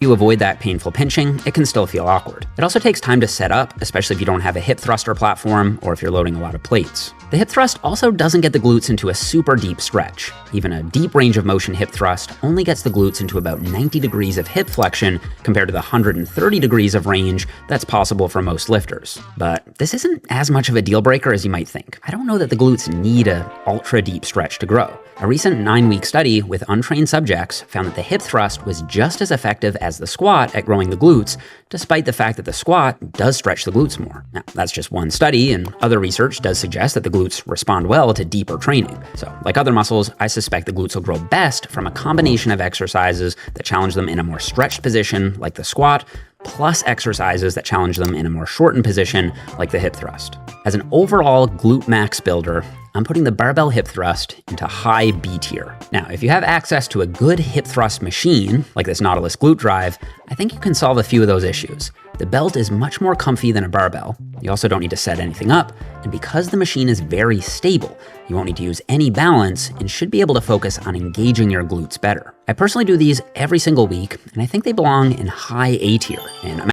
You avoid that painful pinching, it can still feel awkward. It also takes time to set up, especially if you don't have a hip thruster platform or if you're loading a lot of plates. The hip thrust also doesn't get the glutes into a super deep stretch. Even a deep range of motion hip thrust only gets the glutes into about 90 degrees of hip flexion compared to the 130 degrees of range that's possible for most lifters. But this isn't as much of a deal breaker as you might think. I don't know that the glutes need an ultra deep stretch to grow. A recent 9-week study with untrained subjects found that the hip thrust was just as effective as the squat at growing the glutes, despite the fact that the squat does stretch the glutes more. Now, that's just one study, and other research does suggest that the glutes respond well to deeper training. So, like other muscles, I suspect the glutes will grow best from a combination of exercises that challenge them in a more stretched position, like the squat, plus exercises that challenge them in a more shortened position, like the hip thrust. As an overall glute max builder, I'm putting the barbell hip thrust into high B tier. Now, if you have access to a good hip thrust machine, like this Nautilus glute drive, I think you can solve a few of those issues. The belt is much more comfy than a barbell. You also don't need to set anything up, and because the machine is very stable, you won't need to use any balance and should be able to focus on engaging your glutes better. I personally do these every single week, and I think they belong in high A tier, and I'm